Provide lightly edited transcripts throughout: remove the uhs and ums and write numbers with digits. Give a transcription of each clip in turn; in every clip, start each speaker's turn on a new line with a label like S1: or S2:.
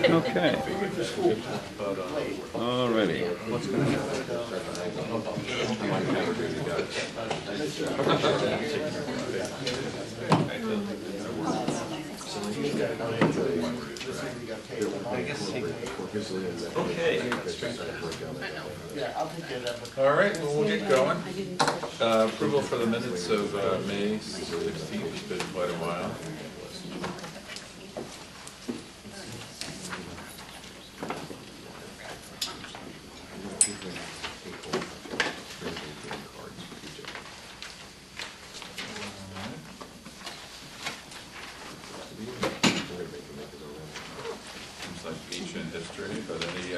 S1: Okay. Alrighty.
S2: Okay. All right, well, we'll get going. Approval for the minutes of May 16th. It's been quite a while. Seems like ancient history, but any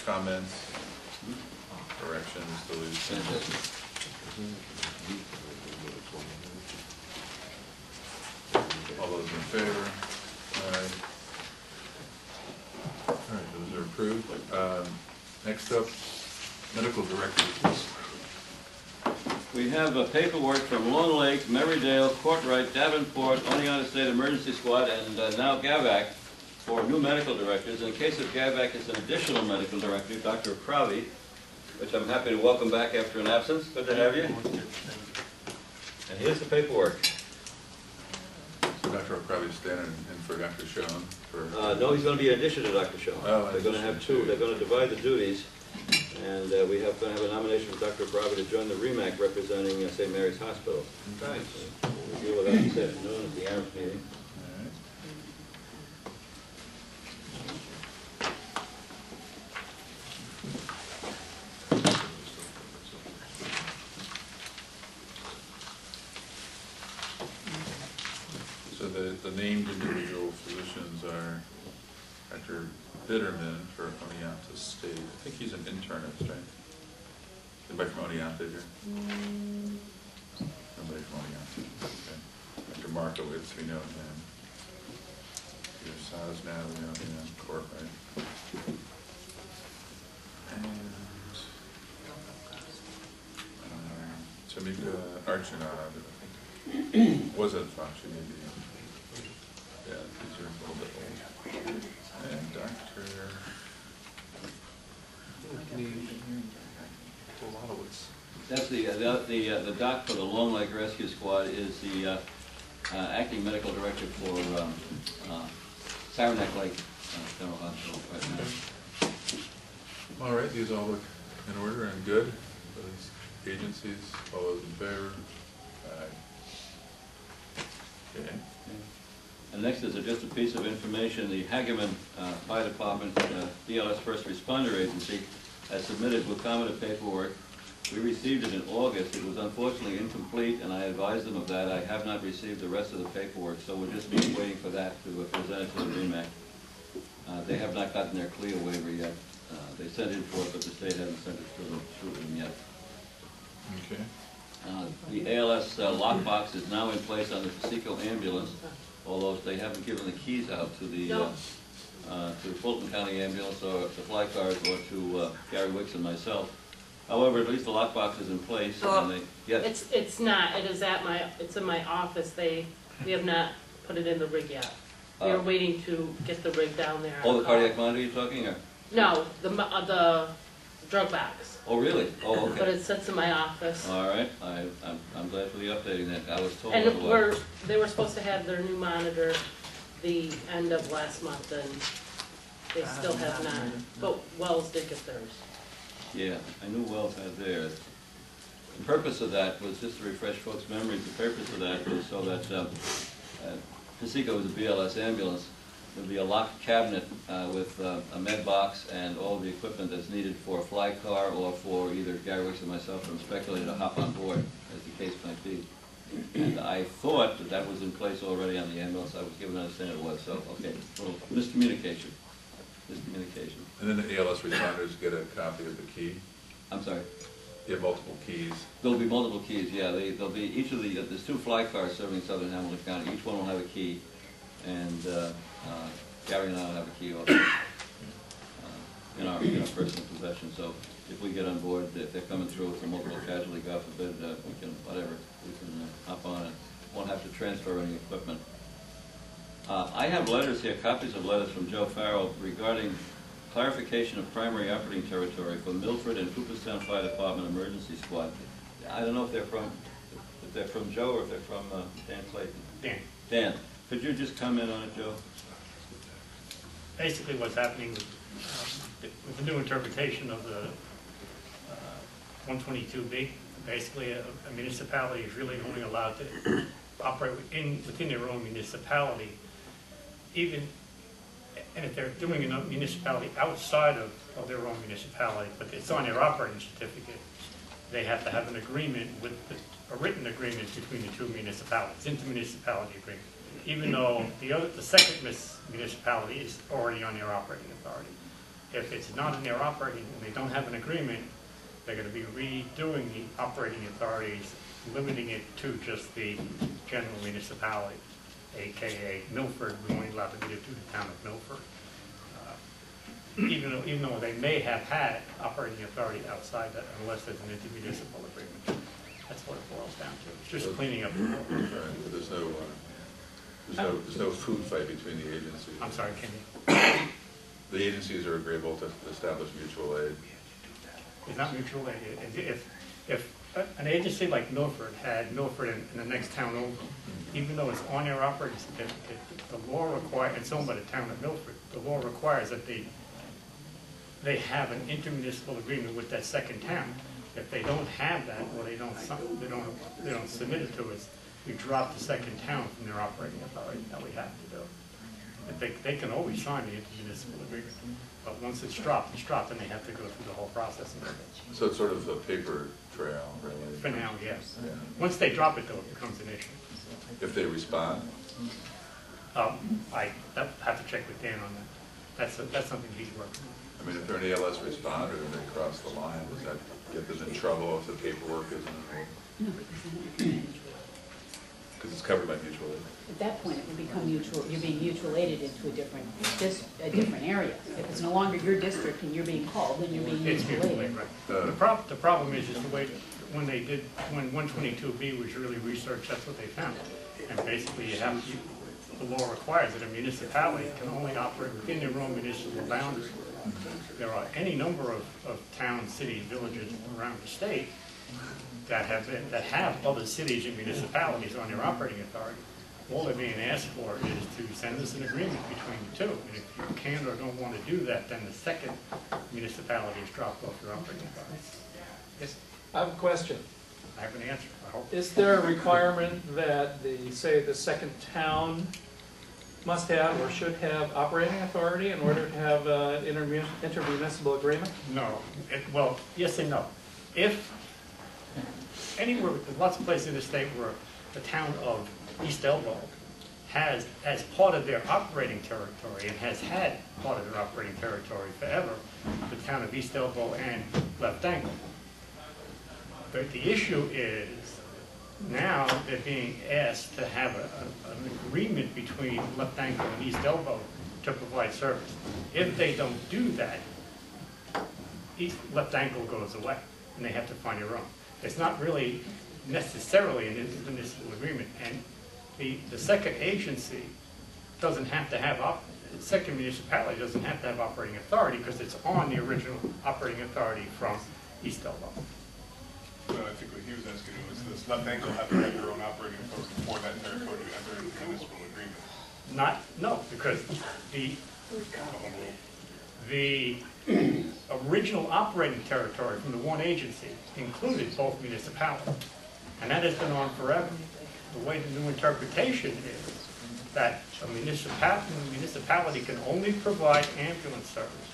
S2: comments, corrections, deletions? All those in favor? All right, those are approved. Next up, medical directors.
S1: We have paperwork from Long Lake, Merrydale, Courtright, Davenport, Oneonta State Emergency Squad, and now GAVAC for new medical directors. In the case of GAVAC, it's an additional medical director, Dr. Crowley, which I'm happy to welcome back after an absence. Good to have you. And here's the paperwork.
S2: So Dr. O'Crowley's standing in for Dr. Schoen?
S1: No, he's going to be in addition to Dr. Schoen.
S2: Oh,
S1: they're going to have two. They're going to divide the duties. And we have going to have a nomination for Dr. O'Crowley to join the REMAC representing St. Mary's Hospital.
S2: Nice.
S1: We'll deal with that this afternoon at the AAREMS meeting.
S2: So the named individual physicians are Dr. Bitterman for Oneonta State. I think he's an internist, right? Anybody from Oneonta here? Nobody from Oneonta. Okay. Dr. Markowitz, we know him. Peter Saz now, we know him. Court, right? And I don't know. Tamika Archinod, I think. Was it Foxy, maybe? Yeah, these are a little bit old. And Dr.
S1: That's the doc for the Long Lake Rescue Squad is the acting medical director for Saranac Lake General Hospital right now.
S2: All right, these all look in order and good for these agencies. All those in favor? Aye. Okay.
S1: And next is just a piece of information. The Hageman Fire Department, DLS First Responder Agency, has submitted glucometer paperwork. We received it in August. It was unfortunately incomplete, and I advised them of that. I have not received the rest of the paperwork, so we'll just be waiting for that to present it to the REMAC. They have not gotten their CLIA waiver yet. They sent in for it, but the state hasn't sent it to them yet.
S2: Okay.
S1: The ALS lockbox is now in place on the Pasico ambulance, although they haven't given the keys out to the Fulton County ambulance or to fly cars or to Gary Wicks and myself. However, at least the lockbox is in place.
S3: So
S1: and yes.
S3: It's not. It is at it's in my office. We have not put it in the rig yet. We are waiting to get the rig down there.
S1: Oh, the cardiac monitor you're talking, or?
S3: No, the drug box.
S1: Oh, really? Oh, okay.
S3: But it sits in my office.
S1: All right. I'm glad for the updating that. I was told.
S3: And they were supposed to have their new monitor the end of last month, and they still have not. But Wells did get theirs.
S1: Yeah, I knew Wells had theirs. The purpose of that was just to refresh folks' memories. The purpose of that was so that Pasico is a BLS ambulance. There'll be a locked cabinet with a med box and all the equipment that's needed for a fly car or for either Gary Wicks or myself from speculator to hop on board, as the case might be. And I thought that was in place already on the ambulance. I was given to understand it was. So, okay, little miscommunication.
S2: And then the ALS responders get a copy of the key?
S1: I'm sorry?
S2: You have multiple keys?
S1: There'll be multiple keys, yeah. There'll be each of there's two fly cars serving Southern Hamilton County. Each one will have a key. And Gary and I will have a key also in our personal possession. So if we get on board, if they're coming through with a multiple casualty, God forbid, we can hop on it. Won't have to transfer any equipment. I have letters here, copies of letters from Joe Farrell regarding clarification of primary operating territory for Milford and Cooperstown Fire Department Emergency Squad. I don't know if they're from Joe or if they're from Dan Clayton.
S4: Dan.
S1: Dan, could you just comment on it, Joe?
S4: Basically what's happening with the new interpretation of the 122B, basically a municipality is really only allowed to operate within their own municipality, even, and if they're doing a municipality outside of their own municipality, but it's on their operating certificate, they have to have an agreement with a written agreement between the two municipalities, intermunicipality agreement, even though the second municipality is already on their operating authority. If it's not in their operating and they don't have an agreement, they're going to be redoing the operating authorities, limiting it to just the general municipality, aka Milford. We're only allowed to do it to the town of Milford. Even though they may have had operating authority outside that, unless there's an intermunicipal agreement. That's what it boils down to. It's just cleaning up the law.
S2: Right, there's no food fight between the agencies.
S4: I'm sorry, Kenny.
S2: The agencies are agreeable to establish mutual aid.
S4: It's not mutual aid. If an agency like Milford had Milford in the next town over, even though it's on their operating certificate, the law requires, it's owned by the town of Milford, the law requires that they have an intermunicipal agreement with that second town. If they don't have that, or they don't submit it to us, we drop the second town from their operating authority. That we have to do. They can always sign the intermunicipal agreement, but once it's dropped, and they have to go through the whole process.
S2: So it's sort of a paper trail, really.
S4: For now, yes.
S2: Yeah.
S4: Once they drop it, though, it becomes an issue.
S2: If they respond?
S4: I have to check with Dan on that. That's something he's working on.
S2: I mean, if they're an ALS responder and they cross the line, does that get them in trouble if the paperwork isn't in order? Because it's covered by mutual aid.
S5: At that point, it would become mutual, you're being mutual aided into a different area. If it's no longer your district and you're being called, then you're being
S4: It's
S5: mutual
S4: mutual aid,
S5: aided.
S4: right. The problem is the way, when 122B was really researched, that's what they found. And basically the law requires that a municipality can only operate within their own municipal boundaries. There are any number of towns, cities, villages around the state that have other cities and municipalities on their operating authority. All they're being asked for is to send us an agreement between the two. And if you can or don't want to do that, then the second municipality is dropped off your operating authority. Yes,
S6: I have a question.
S4: I have an answer, I hope.
S6: Is there a requirement that the second town must have or should have operating authority in order to have an intermunicipal agreement?
S4: No. Well, yes and no. If anywhere, there's lots of places in the state where the town of East Elbow has, as part of their operating territory, and has had part of their operating territory forever, the town of East Elbow and Left Ankle. But the issue is now they're being asked to have an agreement between Left Ankle and East Elbow to provide service. If they don't do that, Left Ankle goes away, and they have to find their own. It's not really necessarily an intermunicipal agreement, and the second agency doesn't have to have, the second municipality doesn't have to have operating authority because it's on the original operating authority from East Elbow.
S7: Well, I think what he was asking was, does Left Ankle have to have their own operating authority for that territory to enter into municipal agreement?
S4: No, because the original operating territory from the one agency included both municipalities, and that has been on forever. The way the new interpretation is that a municipality can only provide ambulance service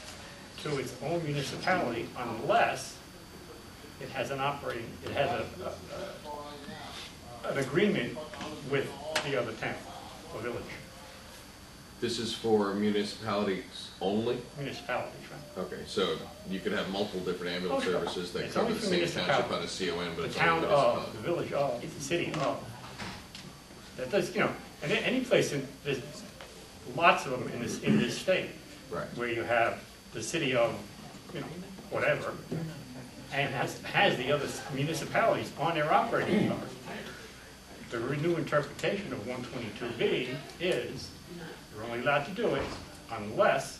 S4: to its own municipality unless it has an an agreement with the other town or village.
S8: This is for municipalities only?
S4: Municipalities, right?
S8: Okay, so you could have multiple different ambulance
S4: Oh, sure.
S8: services that
S4: It's
S8: cover
S4: only
S8: the
S4: for
S8: same township on a
S4: municipality.
S8: CON, but
S4: The
S8: it's
S4: town
S8: only
S4: of,
S8: municipality.
S4: the village of, the city of. That does, and any place there's lots of them in this state.
S8: Right.
S4: Where you have the city of, whatever, and has the other municipalities on their operating authority. the new interpretation of 122B is you're only allowed to do it unless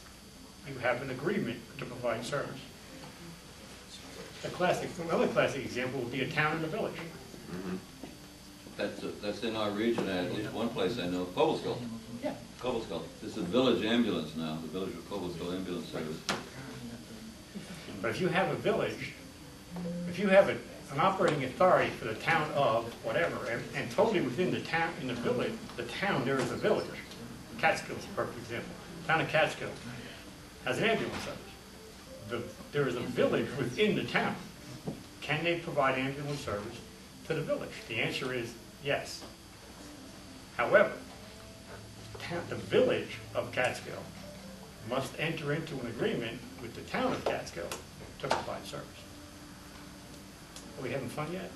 S4: you have an agreement to provide service. Another classic example would be a town and a village.
S1: That's in our region, at least one place I know, Cobblesville.
S4: Yeah.
S1: Cobblesville. It's a village ambulance now, the Village of Cobblesville Ambulance Service.
S4: But if you have a village, if you have an operating authority for the town of whatever, and totally within the town, in the village, the town, there is a village. Catskill is a perfect example. Town of Catskill has an ambulance service. There is a village within the town. Can they provide ambulance service to the village? The answer is yes. However, the village of Catskill must enter into an agreement with the town of Catskill to provide service. Are we having fun yet?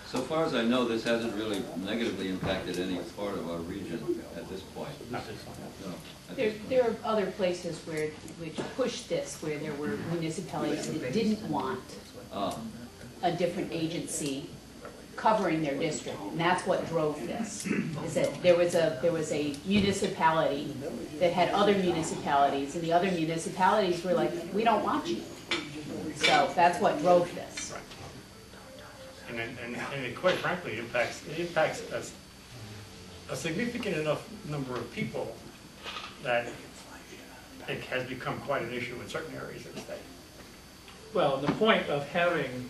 S1: So far as I know, this hasn't really negatively impacted any part of our region at this point.
S4: Not this one.
S1: No, at this point.
S5: There are other places which pushed this, where there were municipalities that didn't want a different agency covering their district, and that's what drove this. Is that there was a municipality that had other municipalities, and the other municipalities were like, we don't want you. So that's what drove this.
S4: Right. And quite frankly, it impacts a significant enough number of people that it has become quite an issue in certain areas of the state.
S6: Well, the point of having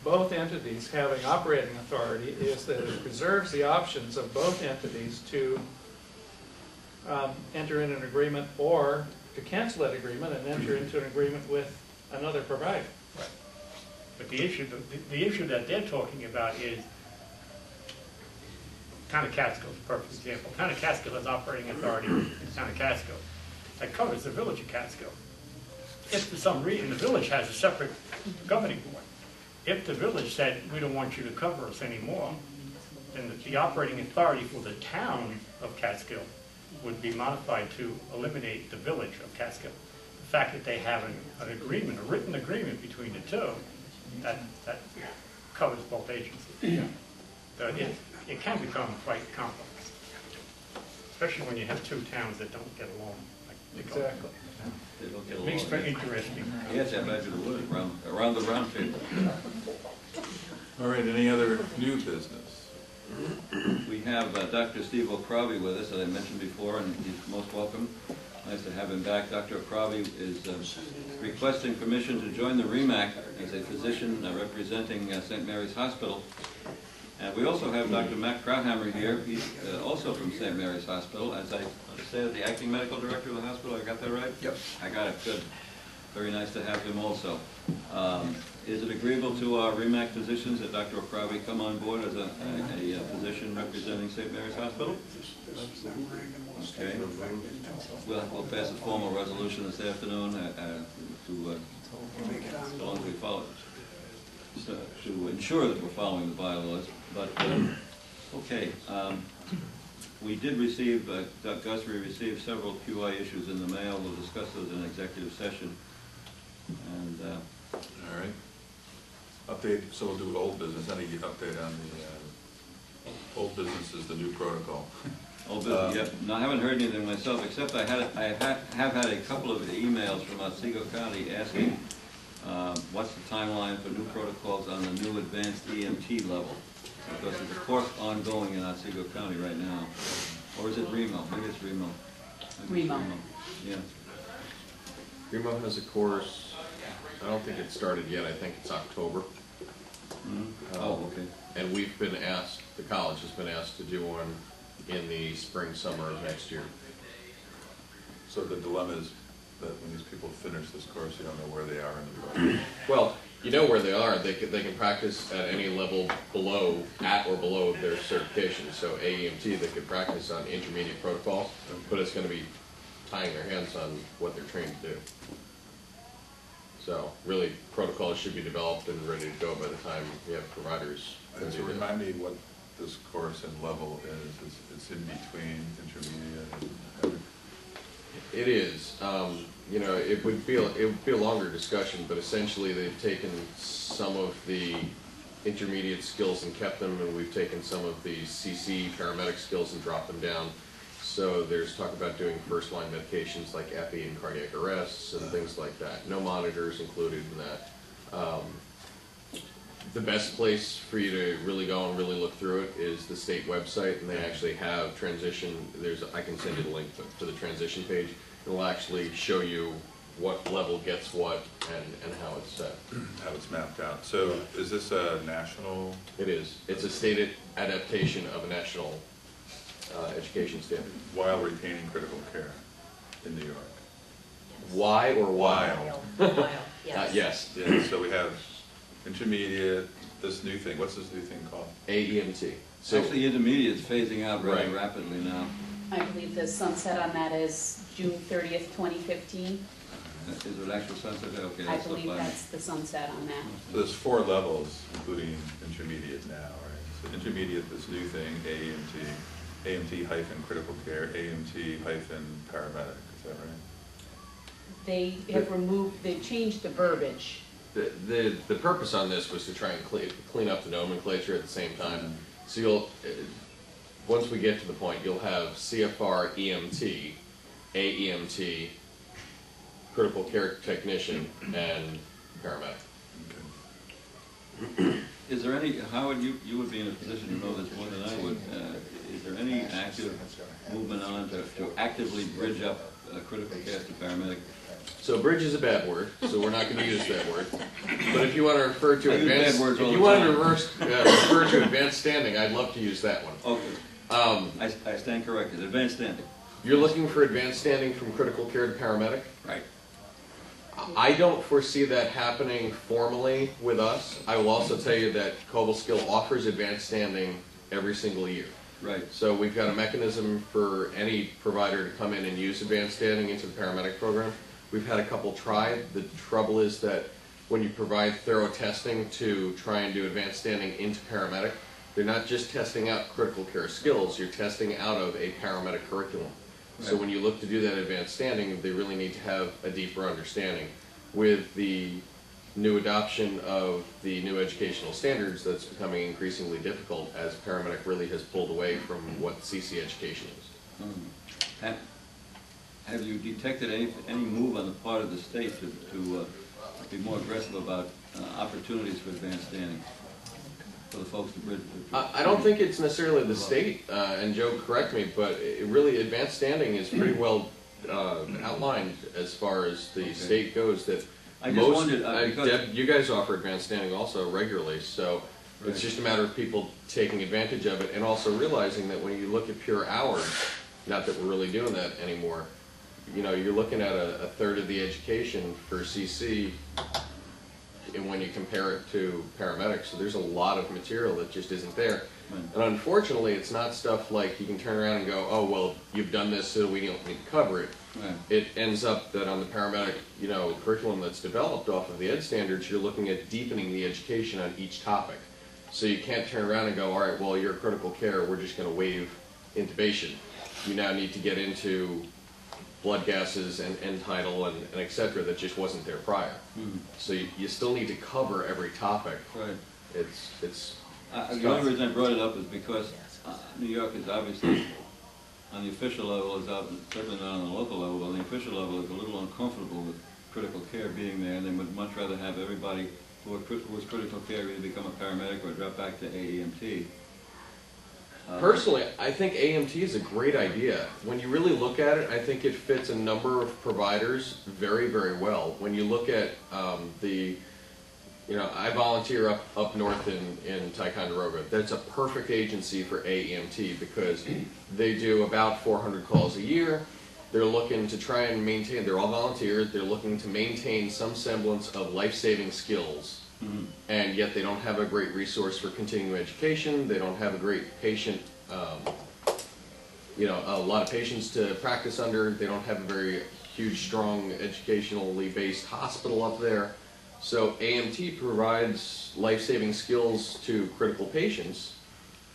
S6: both entities having operating authority is that it preserves the options of both entities to enter in an agreement or to cancel that agreement and enter into an agreement with another provider.
S4: Right. But the issue that they're talking about is Town of Catskill is a perfect example. Town of Catskill has operating authority in Town of Catskill that covers the village of Catskill. If for some reason the village has a separate governing board, if the village said, we don't want you to cover us anymore, then the operating authority for the town of Catskill would be modified to eliminate the village of Catskill. The fact that they have an agreement, a written agreement between the two, that covers both agencies. So it can become quite complex, especially when you have two towns that don't get along.
S6: Exactly.
S1: They don't get
S4: It
S1: along.
S4: makes for interesting.
S1: Yes, I imagine it would, around the round table.
S2: All right, any other new business?
S1: We have Dr. Steve O'Croby with us, as I mentioned before, and he's most welcome. Nice to have him back. Dr. O'Croby is requesting permission to join the REMAC as a physician representing St. Mary's Hospital. And we also have Dr. Matt Krauthammer here. He's also from St. Mary's Hospital. As I understand, the acting medical director of the hospital. I got that right? Yep. I got it. Good. Very nice to have him also. Is it agreeable to our REMAC physicians that Dr. O'Croby come on board as a physician representing St. Mary's Hospital? Okay. We'll pass a formal resolution this afternoon to as long as we follow it, to ensure that we're following the bylaws. But okay, we did receive, Doug Guthrie received several QI issues in the mail. We'll discuss those in executive session. And
S2: all right. Update, so we'll do old business. Any update on the old business is the new protocol.
S1: old business, yep. No, I haven't heard anything myself, except I have had a couple of emails from Otsego County asking what's the timeline for new protocols on the new advanced EMT level? Because there's a course ongoing in Otsego County right now. Or is it Remo? Maybe it's Remo.
S5: Remo.
S1: Yeah.
S8: Remo has a course, I don't think it started yet, I think it's October.
S1: Mm-hmm. Oh, okay.
S8: And we've been asked, the college has been asked to do one in the spring, summer of next year.
S2: So the dilemma is that when these people finish this course, you don't know where they are in the program.
S8: Well, you know where they are. They can practice at any level below, at or below their certification. So AEMT, they could practice on intermediate protocols, but it's going to be tying their hands on what they're trained to do. So really, protocols should be developed and ready to go by the time you have providers.
S2: And so remind me what this course and level is. It's in between intermediate and
S8: It is. You know, it would be a longer discussion, but essentially they've taken some of the intermediate skills and kept them, and we've taken some of the CC paramedic skills and dropped them down. So there's talk about doing first-line medications like epi and cardiac arrests and things like that. No monitors included in that. The best place for you to really go and really look through it is the state website, and they actually have transition. I can send you the link to the transition page. It will actually show you what level gets what and how it's set.
S2: How it's mapped out. So is this a national?
S8: It is. It's a stated adaptation of a national education standard.
S2: While retaining critical care in New York.
S8: Why or while?
S3: While, yes.
S8: Yes.
S2: Yeah, so we have intermediate, this new thing, what's this new thing called?
S8: AEMT.
S1: So actually, intermediate is phasing out rather
S8: Right.
S1: rapidly now.
S5: I believe the sunset on that is June 30th, 2015.
S1: Is it actual sunset? Okay,
S5: I
S1: that's
S5: believe
S1: fine.
S5: that's the sunset on that.
S2: So there's 4 levels, including intermediate now, right? So intermediate, this new thing, AEMT, AMT hyphen critical care, AMT hyphen paramedic, is that right?
S5: They have removed, they've changed the verbiage.
S8: The purpose on this was to try and clean up the nomenclature at the same time. So you'll, once we get to the point, you'll have CFR EMT, AEMT, critical care technician, and paramedic.
S1: Is there any, Howard, you would be in a position to know this more than I would. Is there any active movement on to actively bridge up critical care to paramedic?
S8: So bridge is a bad word, so we're not going to use that word. But if you want to refer to
S1: I use
S8: advanced,
S1: bad words all
S8: if
S1: the
S8: you want to
S1: time.
S8: refer to advanced standing, I'd love to use that one.
S1: Okay. I stand corrected. Advanced standing.
S8: You're looking for advanced standing from critical care to paramedic?
S1: Right.
S8: I don't foresee that happening formally with us. I will also tell you that Cobleskill offers advanced standing every single year.
S1: Right.
S8: So we've got a mechanism for any provider to come in and use advanced standing into the paramedic program. We've had a couple try. The trouble is that when you provide thorough testing to try and do advanced standing into paramedic, they're not just testing out critical care skills, you're testing out of a paramedic curriculum. So
S1: Right.
S8: when you look to do that advanced standing, they really need to have a deeper understanding. With the new adoption of the new educational standards, that's becoming increasingly difficult as paramedic really has pulled away from what CC education is.
S1: Have you detected any move on the part of the state to be more aggressive about opportunities for advanced standing for the folks to bridge?
S8: I don't think it's necessarily the state, and Joe, correct me, but it really advanced standing is pretty well outlined as far as the state goes. That
S1: I just wondered, because-
S8: Deb, you guys offer advanced standing also regularly, so
S1: Right.
S8: it's just a matter of people taking advantage of it and also realizing that when you look at pure hours, not that we're really doing that anymore, you know, you're looking at a third of the education for CC, and when you compare it to paramedics, so there's a lot of material that just isn't there.
S1: Right.
S8: And unfortunately, it's not stuff like you can turn around and go, oh, well, you've done this, so we don't need to cover it.
S1: Right.
S8: It ends up that on the paramedic, you know, curriculum that's developed off of the ed standards, you're looking at deepening the education on each topic. So you can't turn around and go, all right, well, you're critical care, we're just going to waive intubation. You now need to get into blood gases and end tidal and et cetera that just wasn't there prior. So you still need to cover every topic.
S1: Right.
S8: It's
S1: The only reason I brought it up is because New York is obviously, on the official level, certainly not on the local level, but on the official level is a little uncomfortable with critical care being there, and they would much rather have everybody who was critical care either become a paramedic or drop back to AEMT.
S8: Personally, I think AMT is a great idea. When you really look at it, I think it fits a number of providers very, very well. When you look at you know, I volunteer up north in Ticonderoga. That's a perfect agency for AEMT because they do about 400 calls a year. They're looking to try and maintain, they're all volunteers, they're looking to maintain some semblance of life-saving skills. And yet they don't have a great resource for continuing education, they don't have a great patient, you know, a lot of patients to practice under, they don't have a very huge, strong, educationally based hospital up there. So AMT provides life-saving skills to critical patients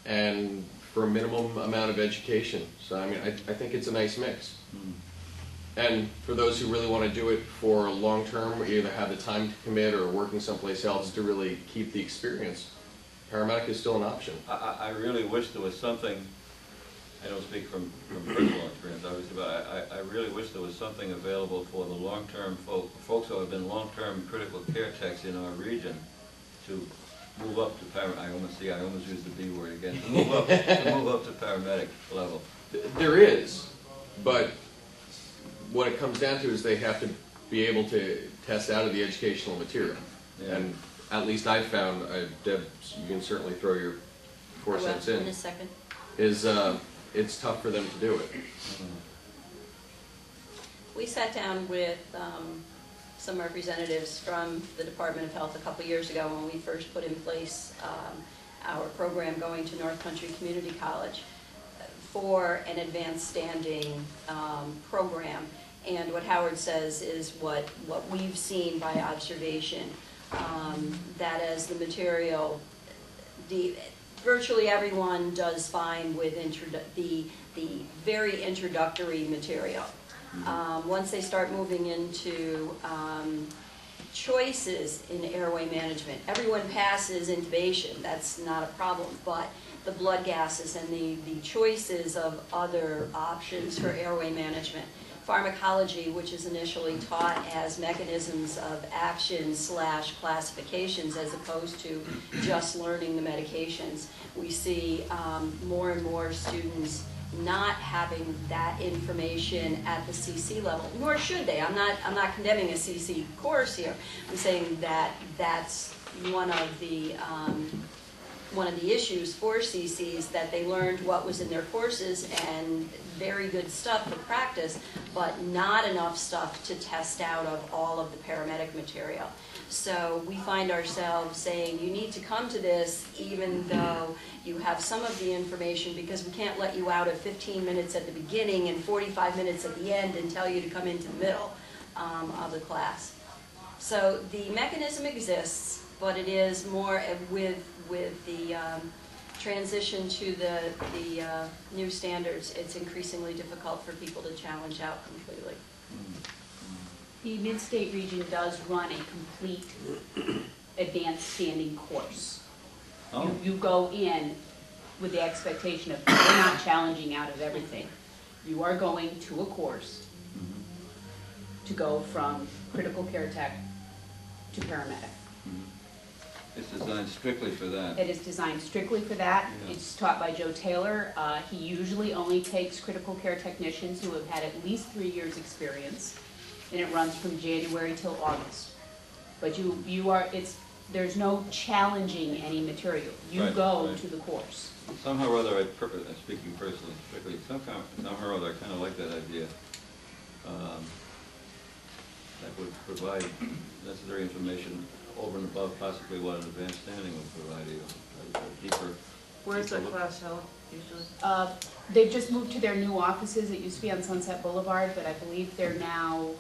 S8: and for a minimum amount of education. So I mean, I think it's a nice mix. And for those who really want to do it for long term, either have the time to commit or working someplace else to really keep the experience, paramedic is still an option.
S1: I really wish there was something, I don't speak from personal experience, obviously, but I really wish there was something available for the long-term folks who have been long-term critical care techs in our region to move up to I almost used the B word again, to move up to paramedic level.
S8: There is, but what it comes down to is they have to be able to test out of the educational material.
S1: Yeah.
S8: And at least I've found, Deb, you can certainly throw your 4 cents in,
S9: In a second.
S8: is it's tough for them to do it.
S9: We sat down with some representatives from the Department of Health a couple years ago when we first put in place our program going to North Country Community College for an advanced standing program. And what Howard says is what we've seen by observation, that as the material, virtually everyone does fine with the very introductory material. Once they start moving into choices in airway management, everyone passes intubation, that's not a problem, but the blood gases and the choices of other options for airway management, pharmacology, which is initially taught as mechanisms of action / classifications as opposed to just learning the medications. We see more and more students not having that information at the CC level, nor should they. I'm not condemning a CC course here. I'm saying that that's one of the issues for CCs, that they learned what was in their courses and very good stuff for practice, but not enough stuff to test out of all of the paramedic material. So we find ourselves saying, you need to come to this even though you have some of the information, because we can't let you out of 15 minutes at the beginning and 45 minutes at the end and tell you to come into the middle of the class. So the mechanism exists, but it is more with the transition to the new standards, it's increasingly difficult for people to challenge out completely.
S5: The Mid-State region does run a complete advanced standing course.
S1: Oh.
S5: You go in with the expectation of, you're not challenging out of everything. You are going to a course to go from critical care tech to paramedic.
S1: It's designed strictly for that.
S5: It is designed strictly for that.
S1: Yeah.
S5: It's taught by Joe Taylor. He usually only takes critical care technicians who have had at least 3 years experience, and it runs from January till August. But there's no challenging any material. You
S1: Right,
S5: go
S1: right.
S5: to the course.
S1: Somehow or other, speaking personally, strictly, somehow or other, I kind of like that idea. That would provide necessary information over and above possibly what an advanced standing would provide you, a deeper.
S3: Where's the class held usually?
S5: They've just moved to their new offices. It used to be on Sunset Boulevard, but I believe they're now,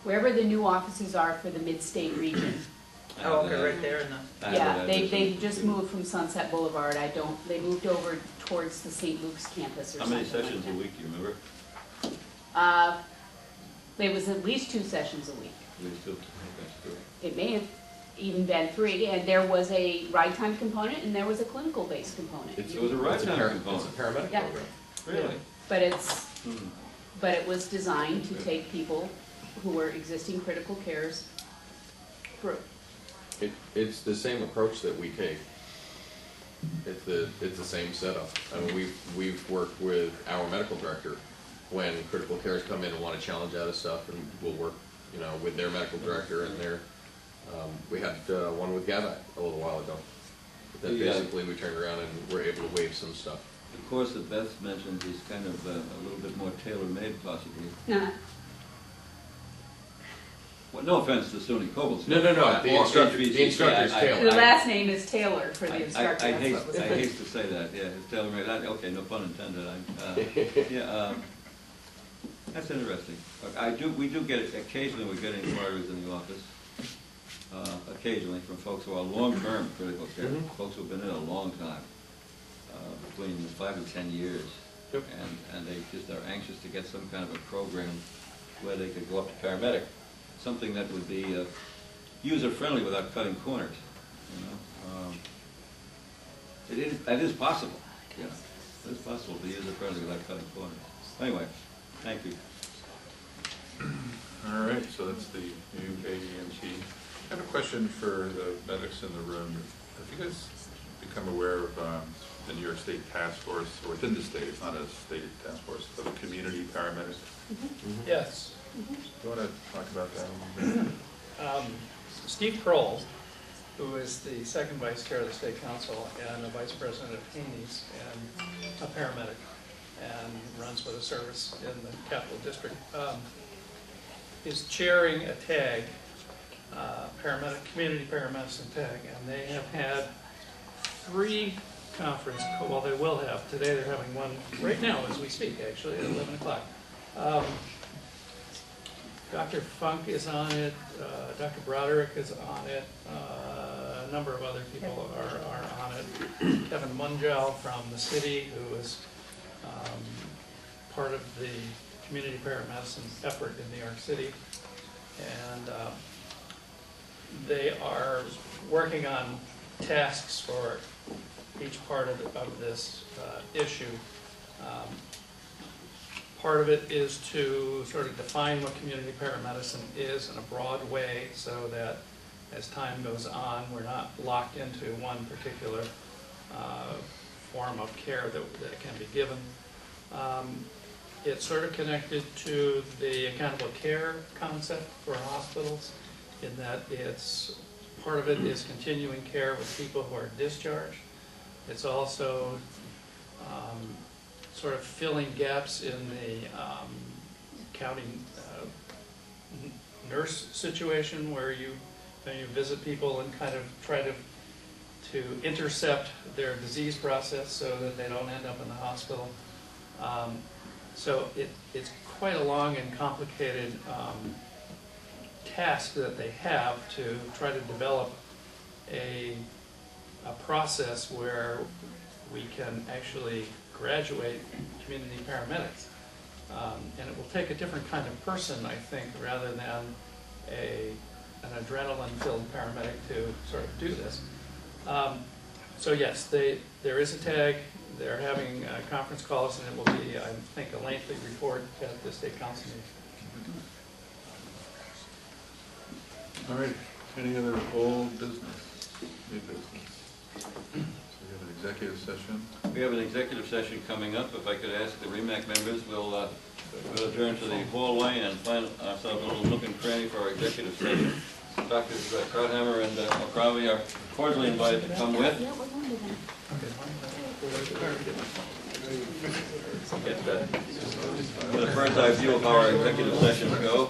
S5: wherever the new offices are for the Mid-State region.
S3: Oh, okay, right there in the.
S5: Yeah, they just moved from Sunset Boulevard. They moved over towards the St. Luke's campus or
S1: How
S5: something
S1: many sessions
S5: like
S1: a week, do you remember?
S5: that. There was at least 2 sessions a week.
S1: At least 2. Okay, good.
S5: It may have even been 3, and there was a ride time component and there was a clinical based component.
S1: It was a ride time
S8: It's
S1: component.
S8: a paramedic
S5: Yeah.
S8: program.
S1: Really?
S5: But it was designed to take people who were existing critical cares through.
S8: It's the same approach that we take. It's the same setup. I mean, we've worked with our medical director when critical cares come in and want to challenge out of stuff, and we'll work, with their medical director and their. We had one with GAVAC a little while ago. But then
S1: Yeah.
S8: basically we turned around and were able to waive some stuff.
S1: The course that Beth mentioned is kind of a little bit more tailor-made possibly. Well, no offense to SUNY Cobblestone.
S8: No. The instructor's
S1: HBCC,
S8: Taylor.
S5: The last name is Taylor for the
S1: I
S5: instructor. That's
S1: hate
S5: what was
S1: I
S5: it.
S1: hate to say that, yeah, it's tailor-made, okay, no pun intended, that's interesting. We do get, occasionally we get inquiries in the office, occasionally from folks who are long-term critical care, folks who've been in a long time, between 5 and 10 years.
S8: Yep.
S1: And they just are anxious to get some kind of a program where they could go up to paramedic, something that would be user-friendly without cutting corners, That is possible, yeah. It is possible to use a friendly without cutting corners. Anyway, thank you.
S2: All right, so that's the new AEMT. I have a question for the medics in the room. Have you guys become aware of the New York State Task Force, or within the state, it's not a state task force, but a community paramedics?
S6: Yes.
S2: Do you want to talk about that a little bit?
S6: Steve Kroll, who is the second vice chair of the state council and a vice president of Haney's and a paramedic, and runs for the service in the Capital District, is chairing a TAG, community paramedicine TAG, and they have had 3 conference, well, they will have, today they're having one right now as we speak, actually, at 11 o'clock. Dr. Funk is on it, Dr. Broderick is on it, a number of other people are on it. Kevin Munjal from the city, who is part of the community paramedicine effort in New York City. And they are working on tasks for each part of this issue. Part of it is to sort of define what community paramedicine is in a broad way, so that as time goes on, we're not locked into one particular form of care that can be given. It's sort of connected to the accountable care concept for hospitals, in that it's part of it is continuing care with people who are discharged. It's also sort of filling gaps in the county nurse situation, where you visit people and kind of try to intercept their disease process so that they don't end up in the hospital. So it's quite a long and complicated task that they have to try to develop a process where we can actually graduate community paramedics. And it will take a different kind of person, I think, rather than an adrenaline-filled paramedic to sort of do this. So yes, there is a tag. They're having conference calls, and it will be, I think, a lengthy report at the state council meeting.
S2: All right, any other old business, new business? So we have an executive session.
S1: We have an executive session coming up. If I could ask the REMAC members, we'll adjourn to the hallway and find ourselves a little nook and cranny for our executive session. Doctors Krauthammer and McCravey are cordially invited to come with. Get a bird's eye view of how our executive sessions go.